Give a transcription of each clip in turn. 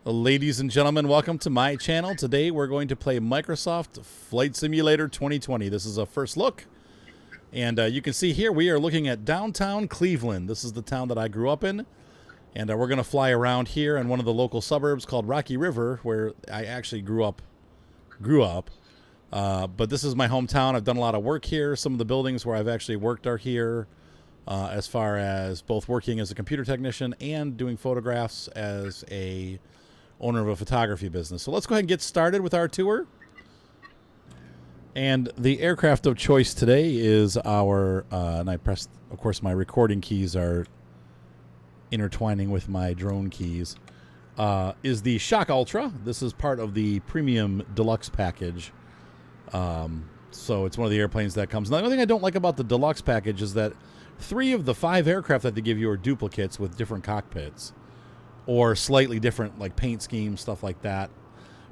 Ladies and gentlemen, welcome to my channel. Today we're going to play Microsoft Flight Simulator 2020. This is a first look. And you can see here we are looking at downtown Cleveland. This is the town that I grew up in. And we're going to fly around here in one of the local suburbs called Rocky River, where I actually grew up. But this is my hometown. I've done a lot of work here. Some of the buildings where I've actually worked are here, as far as both working as a computer technician and doing photographs as a owner of a photography business. So let's go ahead and get started with our tour. And the aircraft of choice today is our, and I pressed, of course, my recording keys are intertwining with my drone keys, is the Shock Ultra. This is part of the premium deluxe package. So it's one of the airplanes that comes. Now, the only thing I don't like about the deluxe package is that 3 of the 5 aircraft that they give you are duplicates with different cockpits or slightly different, like paint schemes, stuff like that.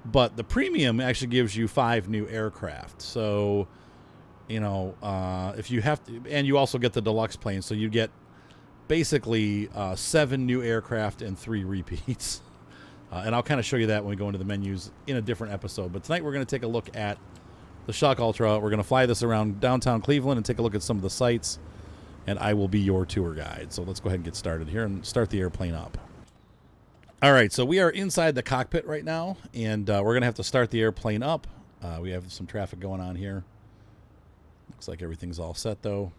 But the premium actually gives you 5 new aircraft. So, you know, if you have to, and you also get the deluxe plane, so you get basically 7 new aircraft and 3 repeats. And I'll kind of show you that when we go into the menus in a different episode. But tonight we're going to take a look at the Shock Ultra. We're going to fly this around downtown Cleveland and take a look at some of the sights. And I will be your tour guide. So let's go ahead and get started here and start the airplane up. All right, so we are inside the cockpit right now, and we're going to have to start the airplane up. We have some traffic going on here. Looks like everything's all set, though.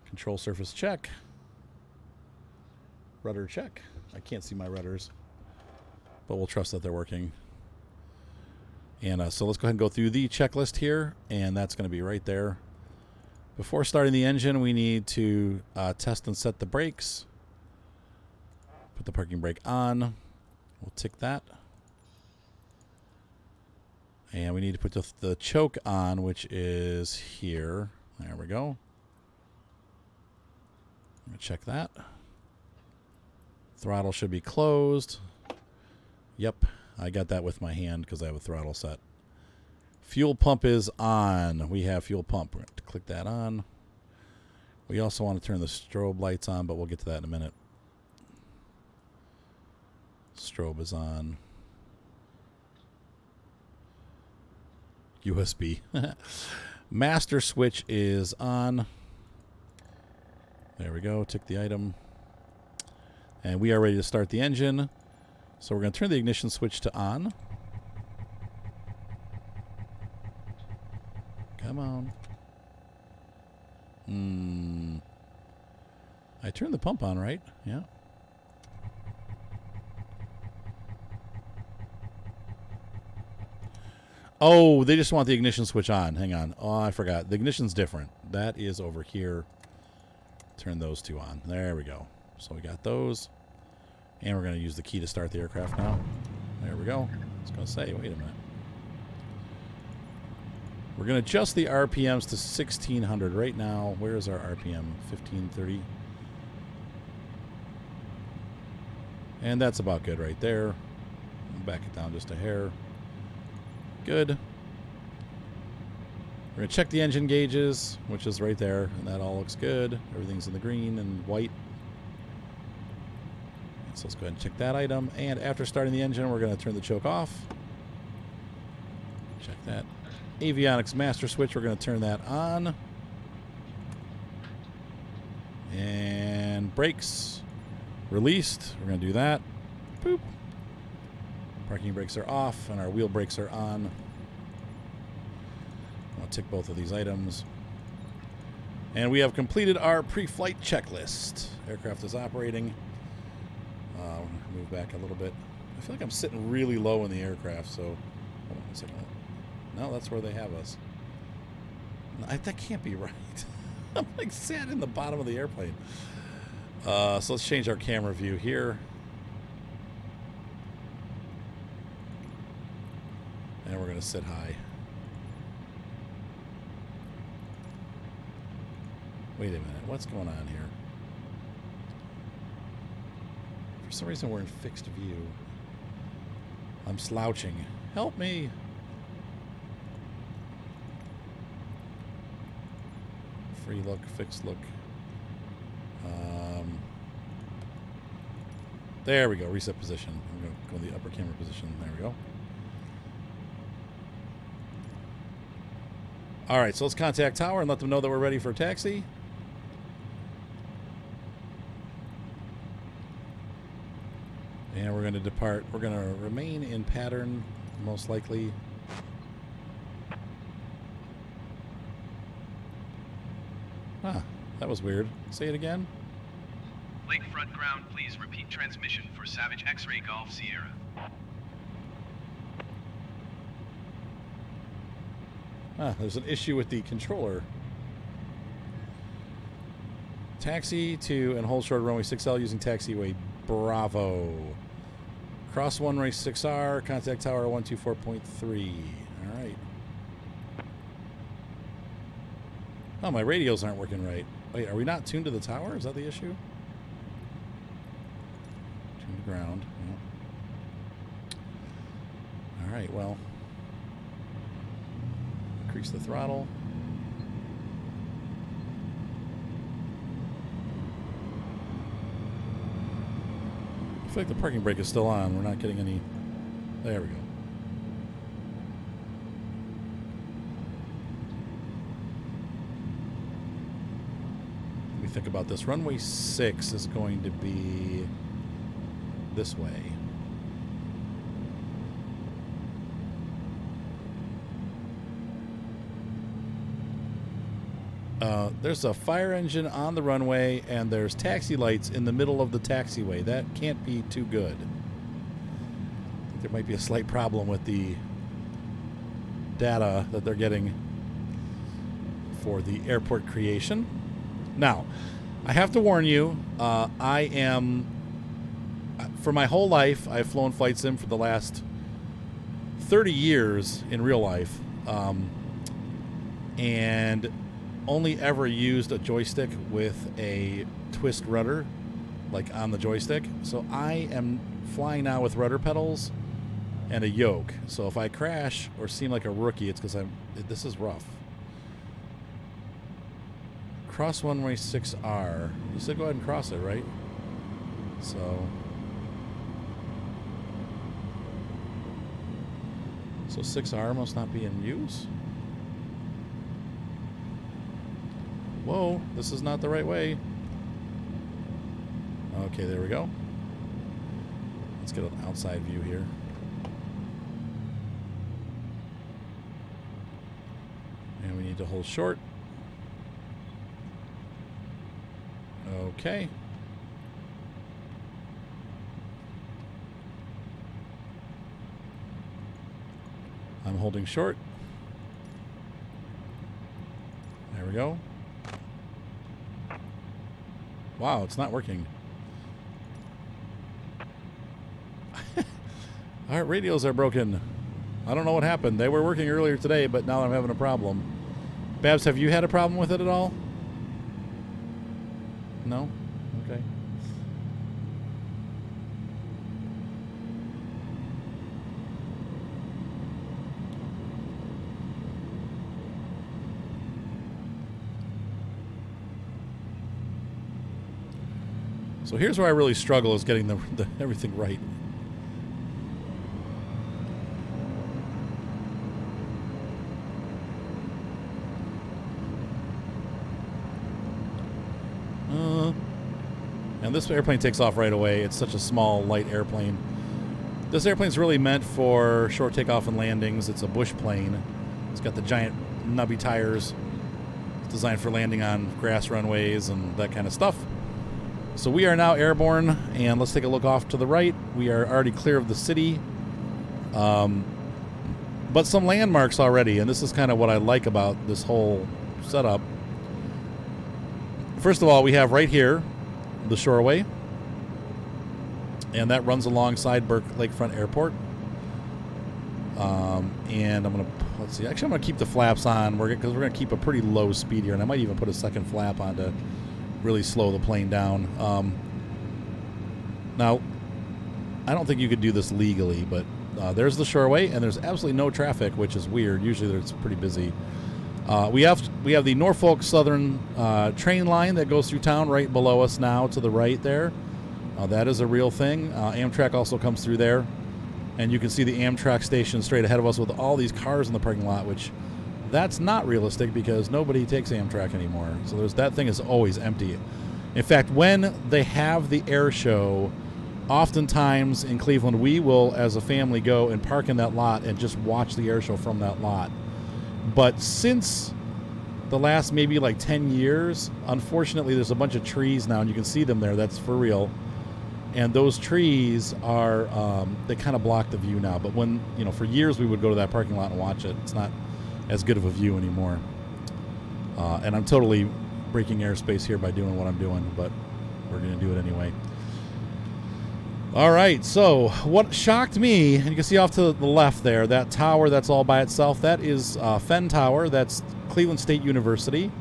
Control surface check. Rudder check. I can't see my rudders, but we'll trust that they're working. And so let's go ahead and go through the checklist here, and that's going to be right there. Before starting the engine, we need to test and set the brakes. Put the parking brake on. We'll tick that. And we need to put the choke on, which is here. There we go. I'm going to check that. Throttle should be closed. Yep, I got that with my hand because I have a throttle set. Fuel pump is on. We have fuel pump. We're going to click that on. We also want to turn the strobe lights on, but we'll get to that in a minute. Strobe is on. USB. Master switch is on. There we go. Tick the item. And we are ready to start the engine. So we're going to turn the ignition switch to on. Come on. I turned the pump on, right? Yeah. Oh, they just want the ignition switch on. Hang on. Oh, I forgot. The ignition's different. That is over here. Turn those 2 on. There we go. So we got those. And we're going to use the key to start the aircraft now. There we go. I was going to say, wait a minute. We're going to adjust the RPMs to 1600 right now. Where is our RPM? 1530. And that's about good right there. Back it down just a hair. Good. We're going to check the engine gauges, which is right there, and that all looks good. Everything's in the green and white. So let's go ahead and check that item. And after starting the engine, we're going to turn the choke off. Check that. Avionics master switch, we're going to turn that on. And brakes released. We're going to do that. Boop. Parking brakes are off, and our wheel brakes are on. I'll tick both of these items. And we have completed our pre-flight checklist. Aircraft is operating. Move back a little bit. I feel like I'm sitting really low in the aircraft, so hold on a second. No, that's where they have us. No, that can't be right. I'm like sat in the bottom of the airplane. So let's change our camera view here. And we're going to sit high. Wait a minute. What's going on here? For some reason, we're in fixed view. I'm slouching. Help me. Free look, fixed look. There we go. Reset position. I'm going to go in the upper camera position. There we go. All right, so let's contact tower and let them know that we're ready for a taxi. And we're going to depart. We're going to remain in pattern, most likely. Huh, that was weird. Say it again. Lakefront ground, please repeat transmission for Savage X-Ray Golf Sierra. Ah, there's an issue with the controller. Taxi to and hold short runway 6L using taxiway Bravo. Cross runway 6R, contact tower 124.3. All right. Oh, my radios aren't working right. Wait, are we not tuned to the tower? Is that the issue? Tuned to ground. Yeah. All right, well. Increase the throttle. I feel like the parking brake is still on. We're not getting any... There we go. Let me think about this. Runway 6 is going to be this way. There's a fire engine on the runway, and there's taxi lights in the middle of the taxiway. That can't be too good. I think there might be a slight problem with the data that they're getting for the airport creation. Now, I have to warn you, I am, for my whole life, I've flown flight sim for the last 30 years in real life, and only ever used a joystick with a twist rudder, like on the joystick. So I am flying now with rudder pedals and a yoke. So if I crash or seem like a rookie, it's because this is rough. Cross runway 6R. You said go ahead and cross it, right? So 6R must not be in use. Whoa, this is not the right way. Okay, there we go. Let's get an outside view here. And we need to hold short. Okay. I'm holding short. There we go. Wow, it's not working. Our radios are broken. I don't know what happened. They were working earlier today, but now I'm having a problem. Babs, have you had a problem with it at all? No? Okay. So here's where I really struggle, is getting the everything right. And this airplane takes off right away. It's such a small, light airplane. This airplane's really meant for short takeoff and landings. It's a bush plane. It's got the giant nubby tires. It's designed for landing on grass runways and that kind of stuff. So we are now airborne, and let's take a look off to the right. We are already clear of the city. But some landmarks already, and this is kind of what I like about this whole setup. First of all, we have right here the shoreway, and that runs alongside Burke Lakefront Airport. And I'm gonna, let's see, actually I'm gonna keep the flaps on, because we're gonna keep a pretty low speed here, and I might even put a second flap on to really slow the plane down. Now, I don't think you could do this legally, but there's the shoreway, and there's absolutely no traffic, which is weird. Usually it's pretty busy. We have the Norfolk Southern train line that goes through town right below us now to the right there. That is a real thing. Amtrak also comes through there. And you can see the Amtrak station straight ahead of us with all these cars in the parking lot, which that's not realistic because nobody takes Amtrak anymore. So that thing is always empty. In fact, when they have the air show, oftentimes in Cleveland, we will, as a family, go and park in that lot and just watch the air show from that lot. But since the last maybe like 10 years, unfortunately, there's a bunch of trees now, and you can see them there. That's for real. And those trees are, they kind of block the view now. But when, for years we would go to that parking lot and watch it. It's not as good of a view anymore. And I'm totally breaking airspace here by doing what I'm doing, but we're going to do it anyway. All right, so what shocked me, and you can see off to the left there, that tower that's all by itself, that is Fenn Tower. That's Cleveland State University.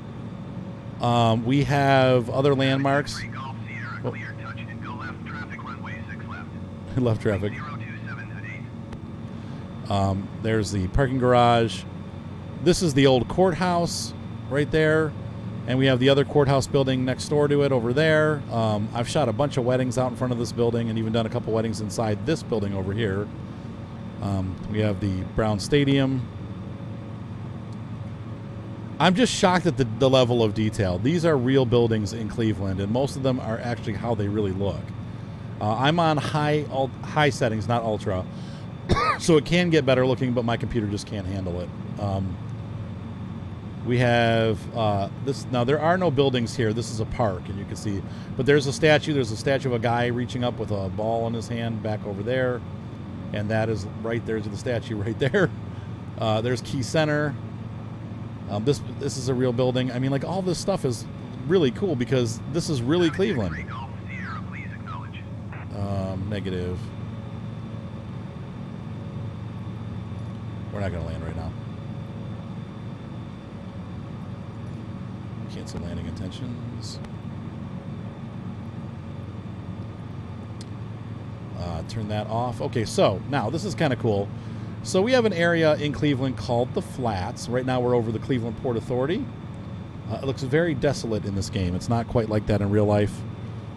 We have other landmarks. Oh. Left traffic. There's the parking garage. This is the old courthouse right there. And we have the other courthouse building next door to it over there. I've shot a bunch of weddings out in front of this building and even done a couple weddings inside this building over here. We have the Brown Stadium. I'm just shocked at the level of detail. These are real buildings in Cleveland, and most of them are actually how they really look. I'm on high settings, not ultra, so it can get better looking, but my computer just can't handle it. We have this. Now, there are no buildings here. This is a park, and you can see. But there's a statue. There's a statue of a guy reaching up with a ball in his hand back over there. And that is right there's the statue right there. There's Key Center. This is a real building. I mean, like, all this stuff is really cool because this is really Cleveland. Negative. We're not going to land right now. Cancel landing intentions. Turn that off. Okay, so now this is kind of cool. So we have an area in Cleveland called the Flats. Right now we're over the Cleveland Port Authority. It looks very desolate in this game. It's not quite like that in real life.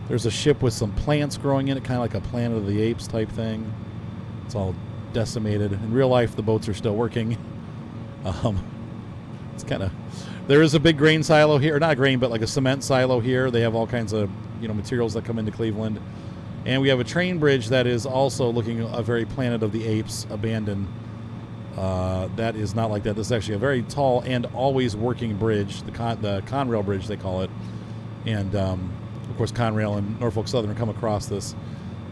There's a ship with some plants growing in it, kind of like a Planet of the Apes type thing. It's all decimated. In real life, the boats are still working. It's kind of... There is a big grain silo here. Not grain, but like a cement silo here. They have all kinds of, materials that come into Cleveland. And we have a train bridge that is also looking a very Planet of the Apes, abandoned. That is not like that. This is actually a very tall and always working bridge, the Conrail Bridge, they call it. And, of course, Conrail and Norfolk Southern come across this,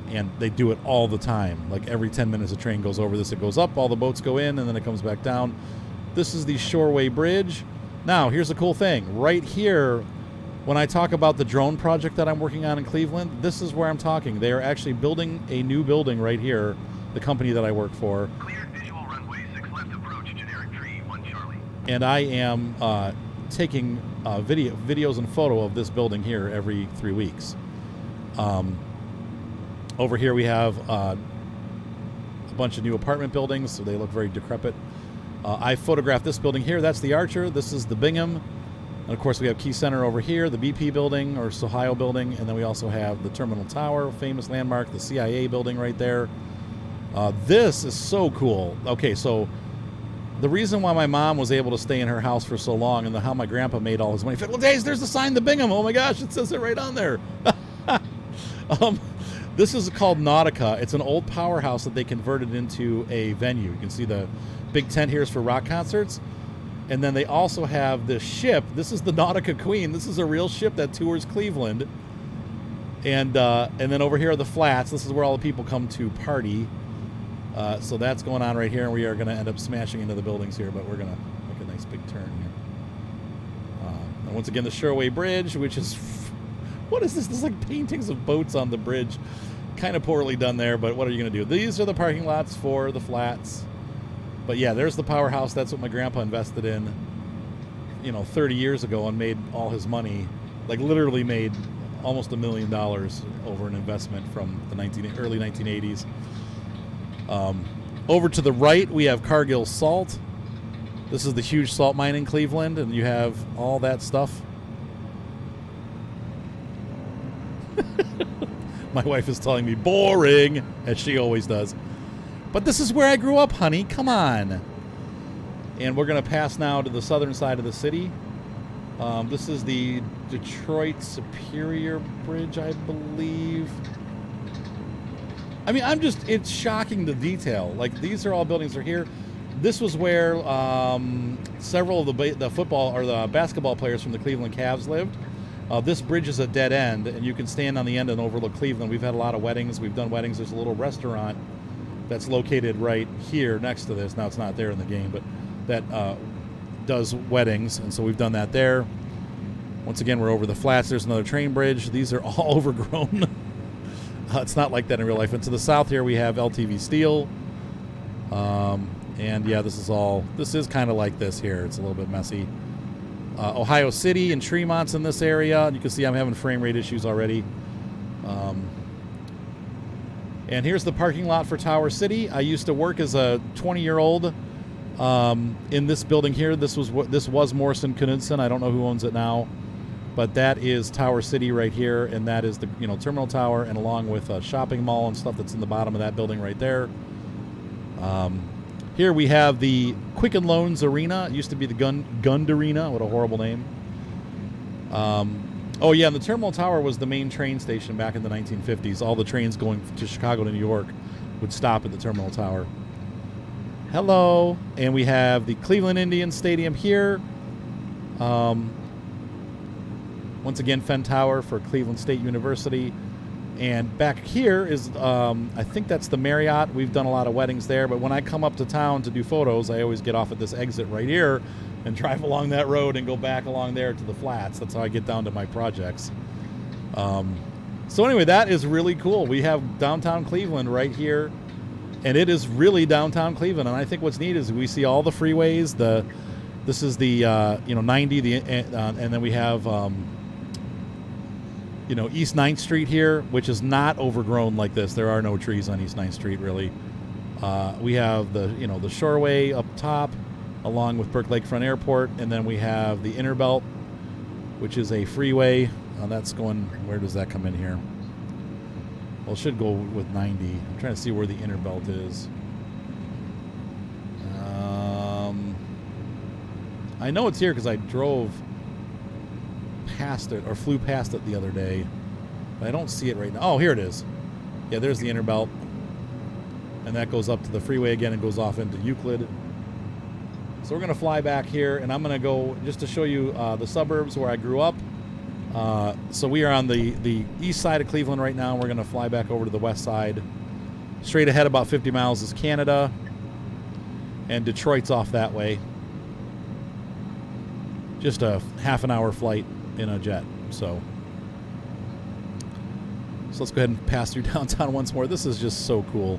and they do it all the time. Like every 10 minutes a train goes over this. It goes up, all the boats go in, and then it comes back down. This is the Shoreway Bridge. Now, here's the cool thing. Right here, when I talk about the drone project that I'm working on in Cleveland, this is where I'm talking. They are actually building a new building right here, the company that I work for. Cleared visual runway 6 left approach, generic tree 1 Charlie. And I am taking videos and photo of this building here every 3 weeks. Over here we have a bunch of new apartment buildings, so they look very decrepit. I photographed this building here. That's the Archer. This is the Bingham. And, of course, we have Key Center over here, the BP building, or Sohio building. And then we also have the Terminal Tower, famous landmark, the CIA building right there. This is so cool. Okay, so the reason why my mom was able to stay in her house for so long and how my grandpa made all his money. Well, Days, there's the sign, the Bingham. Oh, my gosh, it says it right on there. This is called Nautica. It's an old powerhouse that they converted into a venue. You can see the big tent here is for rock concerts. And then they also have this ship. This is the Nautica Queen. This is a real ship that tours Cleveland. And then over here are the Flats. This is where all the people come to party. So that's going on right here. And we are going to end up smashing into the buildings here. But we're going to make a nice big turn here. And once again, the Shoreway Bridge, which is... What is this? This is like paintings of boats on the bridge. Kind of poorly done there, but what are you going to do? These are the parking lots for the Flats. But yeah, there's the powerhouse. That's what my grandpa invested in, 30 years ago and made all his money. Like literally made almost $1 million over an investment from the early 1980s. Over to the right, we have Cargill Salt. This is the huge salt mine in Cleveland, and you have all that stuff. My wife is telling me boring, as she always does. But this is where I grew up, honey. Come on. And we're going to pass now to the southern side of the city. This is the Detroit Superior Bridge, I believe. I mean, it's shocking the detail. Like, these are all buildings are here. This was where several of the football or the basketball players from the Cleveland Cavs lived. This bridge is a dead end, and you can stand on the end and overlook Cleveland. We've had a lot of weddings. We've done weddings. There's a little restaurant that's located right here next to this. Now, it's not there in the game, but that does weddings, and so we've done that there. Once again, we're over the flats. There's another train bridge. These are all overgrown. It's not like that in real life. And to the south here, we have LTV Steel. And yeah, this is kind of like this here. It's a little bit messy. Ohio City and Tremont's in this area. And you can see I'm having frame rate issues already. And here's the parking lot for Tower City. I used to work as a 20-year-old in this building here. This was Morrison Knudsen. I don't know who owns it now. But that is Tower City right here, and that is the Terminal Tower, and along with a shopping mall and stuff that's in the bottom of that building right there. Here we have the Quicken Loans Arena. It used to be the Gund Arena. What a horrible name. Oh yeah, and the Terminal Tower was the main train station back in the 1950s. All the trains going to Chicago to New York would stop at the Terminal Tower. Hello. And we have the Cleveland Indians Stadium here. Once again, Fenn Tower for Cleveland State University. And back here is, I think that's the Marriott. We've done a lot of weddings there. But when I come up to town to do photos, I always get off at this exit right here and drive along that road and go back along there to the flats. That's how I get down to my projects. So anyway, that is really cool. We have downtown Cleveland right here. And it is really downtown Cleveland. And I think what's neat is we see all the freeways. This is the 90, and then we have East 9th Street here, which is not overgrown like this. There are no trees on East 9th Street, really. We have the Shoreway up top, along with Burke Lakefront Airport, and then we have the Inner Belt, which is a freeway. That's going, where does that come in here? Well, it should go with 90. I'm trying to see where the Inner Belt is. I know it's here because I drove past it or flew past it the other day, but I don't see it right now. Oh, here it is. Yeah, there's the Inner Belt, and that goes up to the freeway again and goes off into Euclid. So we're going to fly back here, and I'm going to go just to show you the suburbs where I grew up. So we are on the east side of Cleveland right now. We're going to fly back over to the west side. Straight ahead about 50 miles is Canada, and Detroit's off that way. Just a half an hour flight in a jet. So let's go ahead and pass through downtown once more. This is just so cool.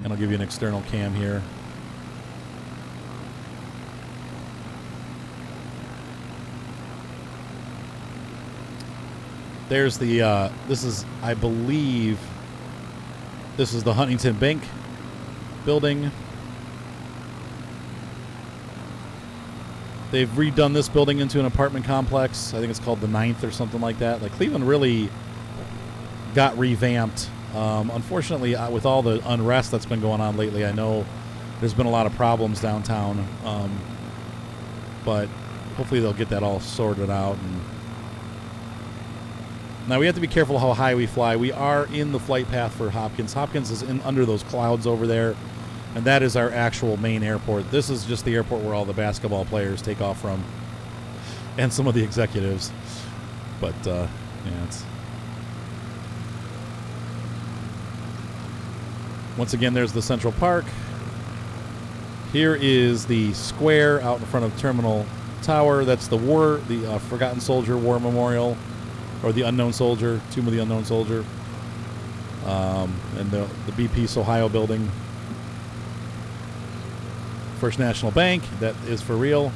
And I'll give you an external cam here. There's the, this is, I believe, this is the Huntington Bank building. They've redone this building into an apartment complex. I think it's called the 9th or something like that. Like, Cleveland really got revamped. Unfortunately, with all the unrest that's been going on lately, I know there's been a lot of problems downtown. But hopefully they'll get that all sorted out. And now we have to be careful how high we fly. We are in the flight path for Hopkins. Hopkins is in under those clouds over there. And that is our actual main airport. This is just the airport where all the basketball players take off from, and some of the executives. But yeah, it's once again. There's the Central Park. Here is the square out in front of Terminal Tower. That's the Forgotten Soldier War Memorial, or the Unknown Soldier, Tomb of the Unknown Soldier, and the BP Ohio building. First National Bank, that is for real.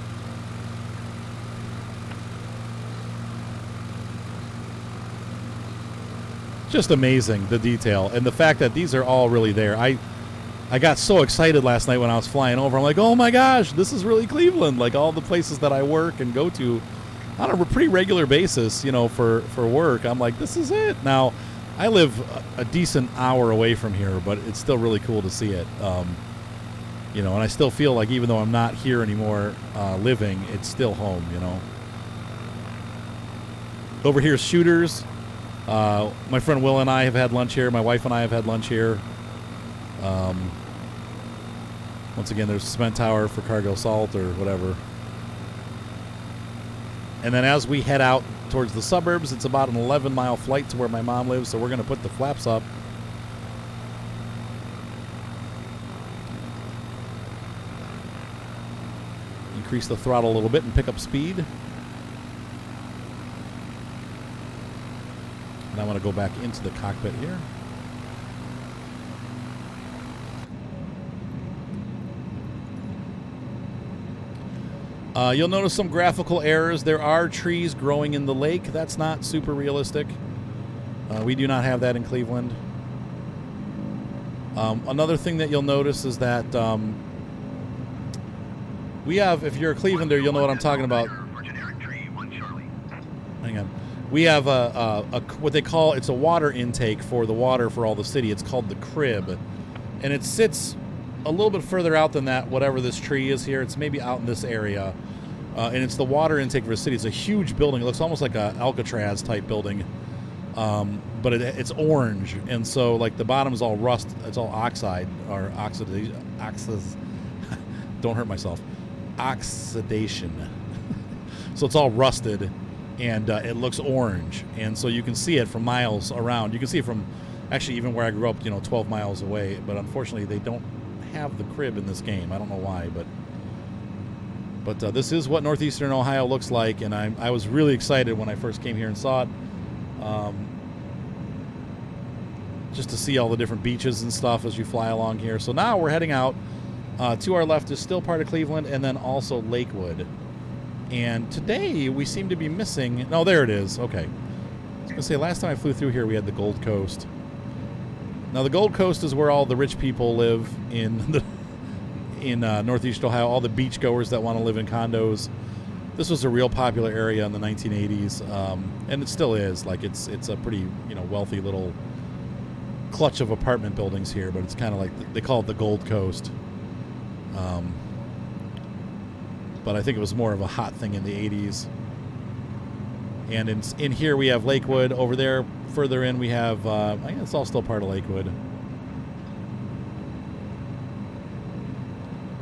Just amazing, the detail. And the fact that these are all really there. I got so excited last night when I was flying over. I'm like, oh my gosh, this is really Cleveland. Like, all the places that I work and go to, on a pretty regular basis, you know, for work. I'm like, this is it. Now, I live a decent hour away from here, but it's still really cool to see it. You know, and I still feel like even though I'm not here anymore living, it's still home, you know. Over here is Shooters. My friend Will and I have had lunch here. My wife and I have had lunch here. Once again, there's a cement tower for Cargill Salt or whatever. And then as we head out towards the suburbs, it's about an 11-mile flight to where my mom lives, so we're going to put the flaps up. Increase the throttle a little bit and pick up speed. And I want to go back into the cockpit here. You'll notice some graphical errors. There are trees growing in the lake. That's not super realistic. We do not have that in Cleveland. Another thing that you'll notice is that we have, if you're a Clevelander, you'll know what I'm talking about. Hang on. We have a what they call, it's a water intake for the water for all the city. It's called the crib. And it sits a little bit further out than that, whatever this tree is here. It's maybe out in this area. And it's the water intake for the city. It's a huge building. It looks almost like a Alcatraz type building. But it's orange. And so like the bottom is all rust. It's all oxide or don't hurt myself. Oxidation. So it's all rusted and it looks orange. And so you can see it from miles around. You can see it from actually even where I grew up, you know, 12 miles away. But unfortunately, they don't have the crib in this game. I don't know why, but this is what northeastern Ohio looks like, and I was really excited when I first came here and saw it, just to see all the different beaches and stuff as you fly along here. So now we're heading out. To our left is still part of Cleveland, and then also Lakewood. And today we seem to be missing. No, there it is. Okay. I was going to say, last time I flew through here, we had the Gold Coast. Now, the Gold Coast is where all the rich people live in Northeast Ohio, all the beachgoers that want to live in condos. This was a real popular area in the 1980s, and it still is. Like, it's a pretty, you know, wealthy little clutch of apartment buildings here, but it's kind of like, they call it the Gold Coast. But I think it was more of a hot thing in the 80s. And in here we have Lakewood. Over there, further in, we have, I guess it's all still part of Lakewood.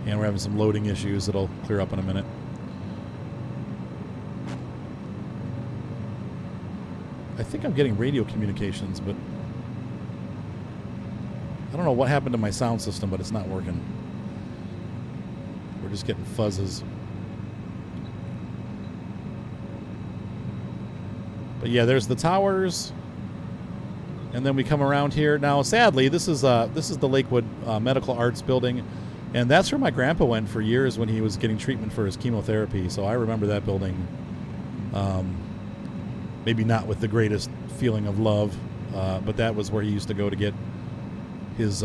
And we're having some loading issues that'll clear up in a minute. I think I'm getting radio communications, but I don't know what happened to my sound system, but it's not working. We're just getting fuzzes. But yeah, there's the towers, and then we come around here. Now, sadly, this is the Lakewood Medical Arts Building, and that's where my grandpa went for years when he was getting treatment for his chemotherapy. So I remember that building. Maybe not with the greatest feeling of love, but that was where he used to go to get his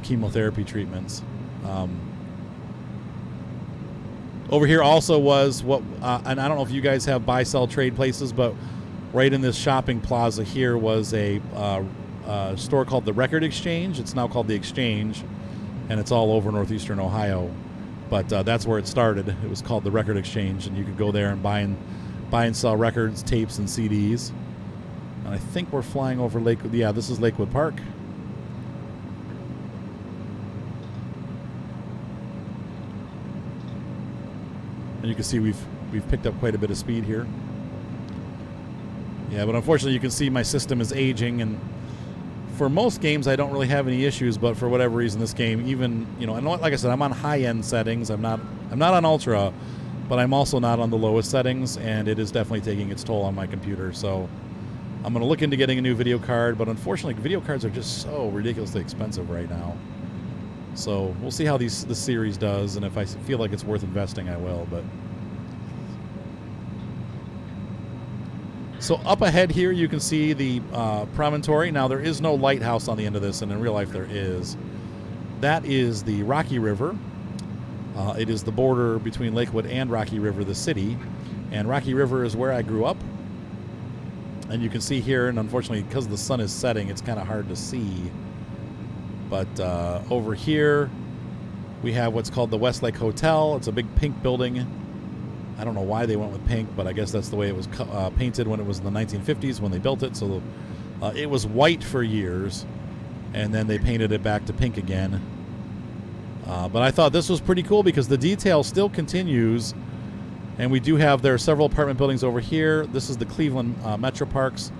chemotherapy treatments. Over here also was what, and I don't know if you guys have buy-sell trade places, but right in this shopping plaza here was a store called the Record Exchange. It's now called the Exchange, and it's all over northeastern Ohio. But that's where it started. It was called the Record Exchange, and you could go there and buy and sell records, tapes, and CDs. And I think we're flying over Lakewood. Yeah, this is Lakewood Park. And you can see we've picked up quite a bit of speed here. Yeah, but unfortunately you can see my system is aging, and for most games I don't really have any issues, but for whatever reason this game, even, you know, and like I said, I'm on high-end settings. I'm not on ultra, but I'm also not on the lowest settings, and it is definitely taking its toll on my computer. So I'm going to look into getting a new video card, but unfortunately video cards are just so ridiculously expensive right now. So we'll see how this series does, and if I feel like it's worth investing, I will. But so up ahead here, you can see the promontory. Now, there is no lighthouse on the end of this, and in real life there is. That is the Rocky River. It is the border between Lakewood and Rocky River, the city. And Rocky River is where I grew up. And you can see here, and unfortunately, because the sun is setting, it's kind of hard to see. But over here, we have what's called the Westlake Hotel. It's a big pink building. I don't know why they went with pink, but I guess that's the way it was painted when it was in the 1950s when they built it. So it was white for years, and then they painted it back to pink again. But I thought this was pretty cool because the detail still continues. And we do have, there are several apartment buildings over here. This is the Cleveland Metro Parks.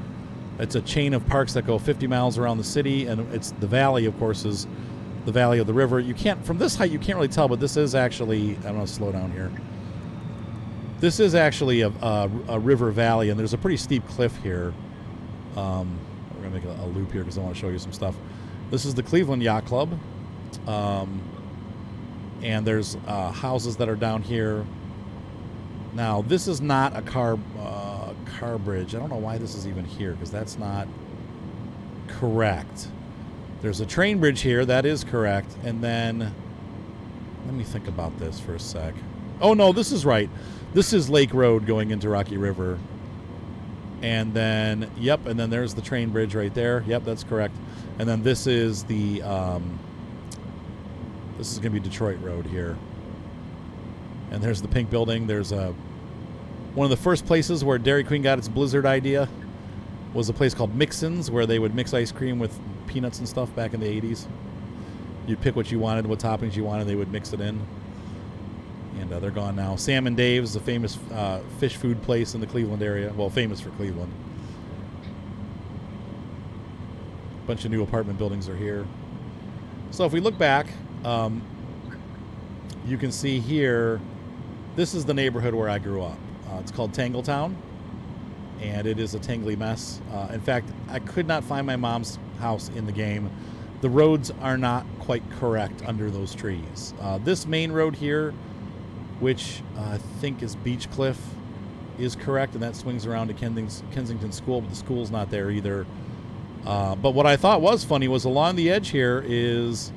It's a chain of parks that go 50 miles around the city, and it's the valley, of course, is the valley of the river. You can't, from this height, you can't really tell, but this is actually, I'm going to slow down here. This is actually a river valley, and there's a pretty steep cliff here. We're going to make a loop here because I want to show you some stuff. This is the Cleveland Yacht Club, and there's houses that are down here. Now, this is not a car bridge. I don't know why this is even here, because that's not correct. There's a train bridge here. That is correct. And then, let me think about this for a sec. Oh, no, this is right. This is Lake Road going into Rocky River. And then, yep, and then there's the train bridge right there. Yep, that's correct. And then this is the, this is going to be Detroit Road here. And there's the pink building. There's one of the first places where Dairy Queen got its Blizzard idea was a place called Mixins, where they would mix ice cream with peanuts and stuff back in the 80s. You'd pick what you wanted, what toppings you wanted, they would mix it in. And they're gone now. Sam and Dave's, a famous fish food place in the Cleveland area. Well, famous for Cleveland. A bunch of new apartment buildings are here. So if we look back, you can see here, this is the neighborhood where I grew up. It's called Tangletown, and it is a tangly mess. In fact, I could not find my mom's house in the game. The roads are not quite correct under those trees. This main road here, which I think is Beach Cliff, is correct, and that swings around to Kensington School, but the school's not there either. But what I thought was funny was along the edge here is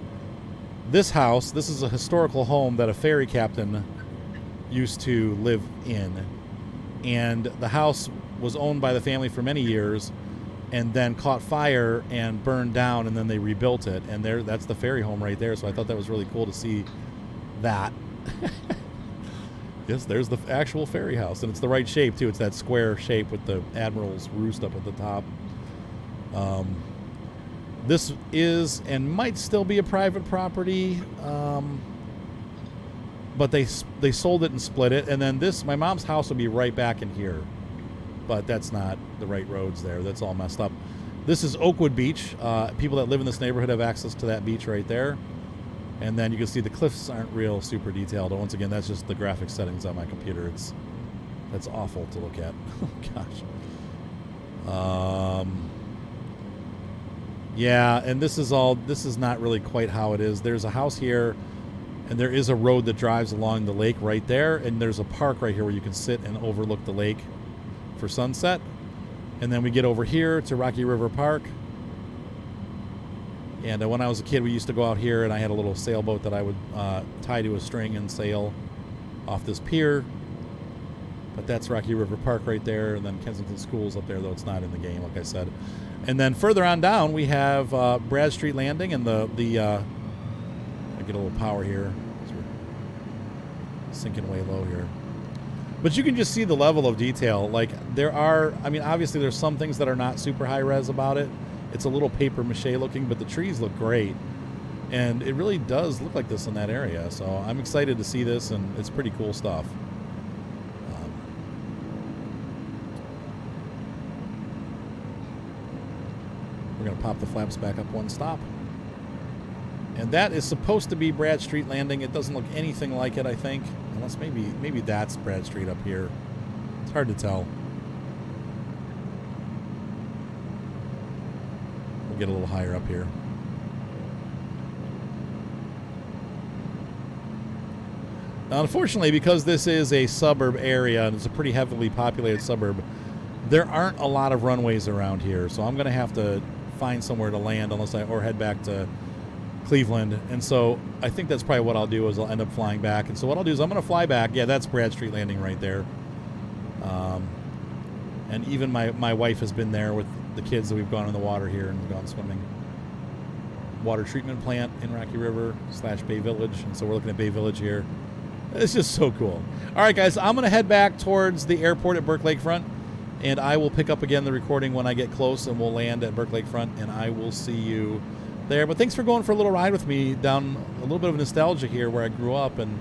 this house. This is a historical home that a ferry captain used to live in. And the house was owned by the family for many years and then caught fire and burned down, and then they rebuilt it. And that's the ferry home right there. So I thought that was really cool to see that. Yes, there's the actual ferry house. And it's the right shape, too. It's that square shape with the Admiral's roost up at the top. This is and might still be a private property, but they sold it and split it. And then my mom's house will be right back in here, but that's not the right roads there. That's all messed up. This is Oakwood Beach. People that live in this neighborhood have access to that beach right there. And then you can see the cliffs aren't real super detailed. Once again, that's just the graphic settings on my computer. That's awful to look at. Oh, gosh. Yeah, and this is not really quite how it is. There's a house here, and there is a road that drives along the lake right there, and there's a park right here where you can sit and overlook the lake for sunset. And then we get over here to Rocky River Park. And when I was a kid, we used to go out here, and I had a little sailboat that I would tie to a string and sail off this pier. But that's Rocky River Park right there, and then Kensington School's up there, though it's not in the game, like I said. And then further on down, we have Brad Street Landing and the I get a little power here. We're sinking way low here. But you can just see the level of detail. Like, obviously there's some things that are not super high res about it. It's a little paper mache looking, but the trees look great. And it really does look like this in that area. So I'm excited to see this, and it's pretty cool stuff. We're going to pop the flaps back up one stop. And that is supposed to be Brad Street Landing. It doesn't look anything like it, I think. Unless maybe that's Brad Street up here. It's hard to tell. We'll get a little higher up here. Now, unfortunately, because this is a suburb area, and it's a pretty heavily populated suburb, there aren't a lot of runways around here. So I'm going to have to find somewhere to land or head back to Cleveland. And so I think that's probably what I'll do is I'll end up flying back. And so what I'll do is I'm going to fly back. Yeah, that's Brad Street Landing right there. And even my wife has been there with the kids that we've gone in the water here and gone swimming. Water treatment plant in Rocky River / Bay Village. And so we're looking at Bay Village here. It's just so cool. All right, guys, I'm going to head back towards the airport at Burke Lakefront, and I will pick up again the recording when I get close, and we'll land at Burke Lakefront, and I will see you there. But thanks for going for a little ride with me down a little bit of nostalgia here where I grew up, and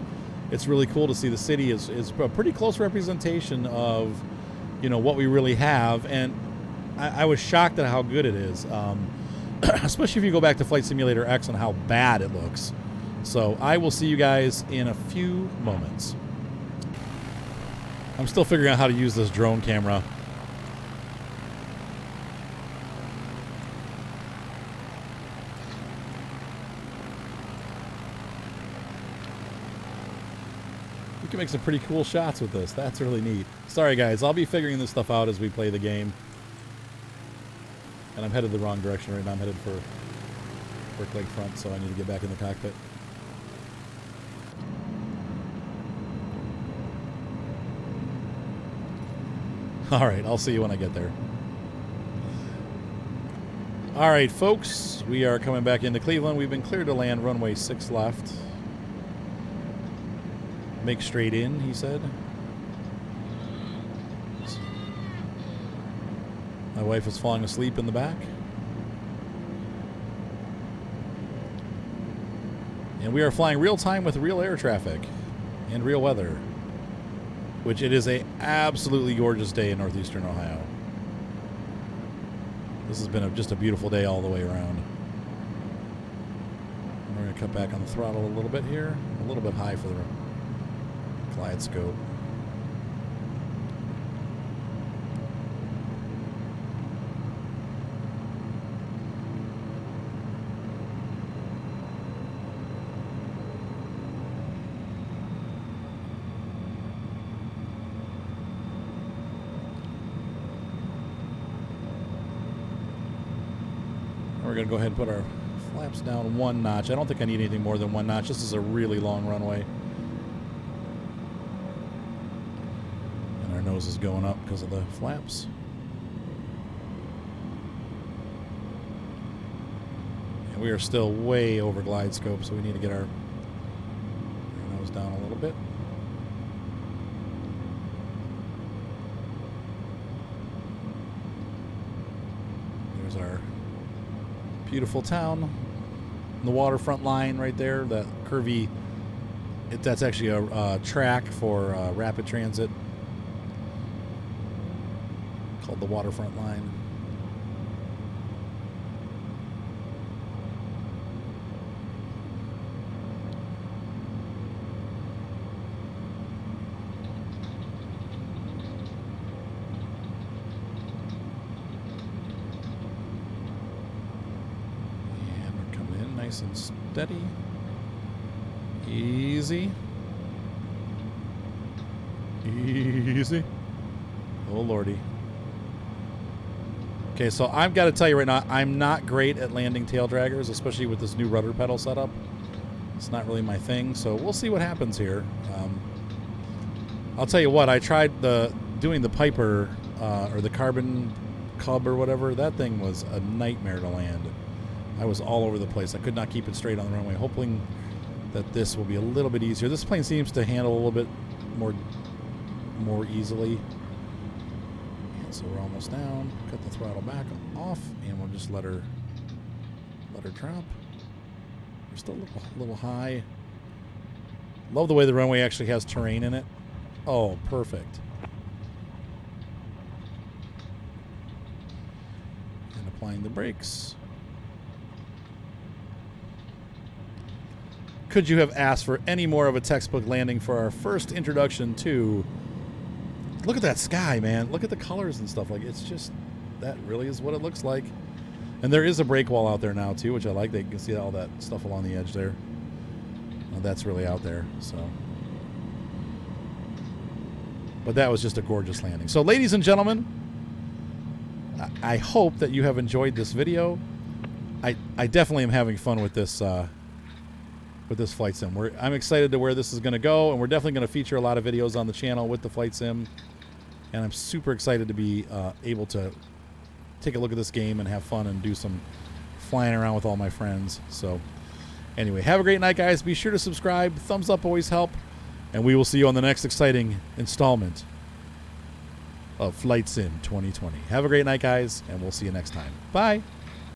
it's really cool to see the city is a pretty close representation of, what we really have, and I was shocked at how good it is, especially if you go back to Flight Simulator X and how bad it looks. So I will see you guys in a few moments. I'm still figuring out how to use this drone camera. You can make some pretty cool shots with this. That's really neat. Sorry guys, I'll be figuring this stuff out as we play the game. And I'm headed the wrong direction right now. I'm headed for Burke Lakefront, so I need to get back in the cockpit. All right, I'll see you when I get there. All right, folks, we are coming back into Cleveland. We've been cleared to land runway 6 left. Make straight in, he said. My wife is falling asleep in the back. And we are flying real time with real air traffic and real weather, which it is a absolutely gorgeous day in northeastern Ohio. This has been just a beautiful day all the way around. And we're going to cut back on the throttle a little bit here. A little bit high for the glide scope. We're going to go ahead and put our flaps down 1 notch. I don't think I need anything more than 1 notch. This is a really long runway. And our nose is going up because of the flaps. And we are still way over glide scope, so we need to get our nose down a little bit. There's our beautiful town. The waterfront line right there, that curvy, that's actually a track for rapid transit called the waterfront line. Nice and steady. Easy. Easy. Oh, Lordy. Okay, so I've got to tell you right now, I'm not great at landing tail draggers, especially with this new rudder pedal setup. It's not really my thing, so we'll see what happens here. I'll tell you what, I tried doing the Piper, or the Carbon Cub or whatever. That thing was a nightmare to land. I was all over the place. I could not keep it straight on the runway, hoping that this will be a little bit easier. This plane seems to handle a little bit more easily. And so we're almost down. Cut the throttle back off, and we'll just let her drop. We're still a little high. Love the way the runway actually has terrain in it. Oh, perfect. And applying the brakes. Could you have asked for any more of a textbook landing for our first introduction to... Look at that sky, man. Look at the colors and stuff. Like, it's just... That really is what it looks like. And there is a brake wall out there now, too, which I like. They can see all that stuff along the edge there. Well, that's really out there, so... But that was just a gorgeous landing. So, ladies and gentlemen, I hope that you have enjoyed this video. I definitely am having fun with this flight sim. I'm excited to where this is going to go, and we're definitely going to feature a lot of videos on the channel with the flight sim. and I'm super excited to be able to take a look at this game and have fun and do some flying around with all my friends. So anyway, have a great night, guys. Be sure to subscribe. Thumbs up always help. And we will see you on the next exciting installment of Flight Sim 2020. Have a great night, guys, and we'll see you next time. Bye.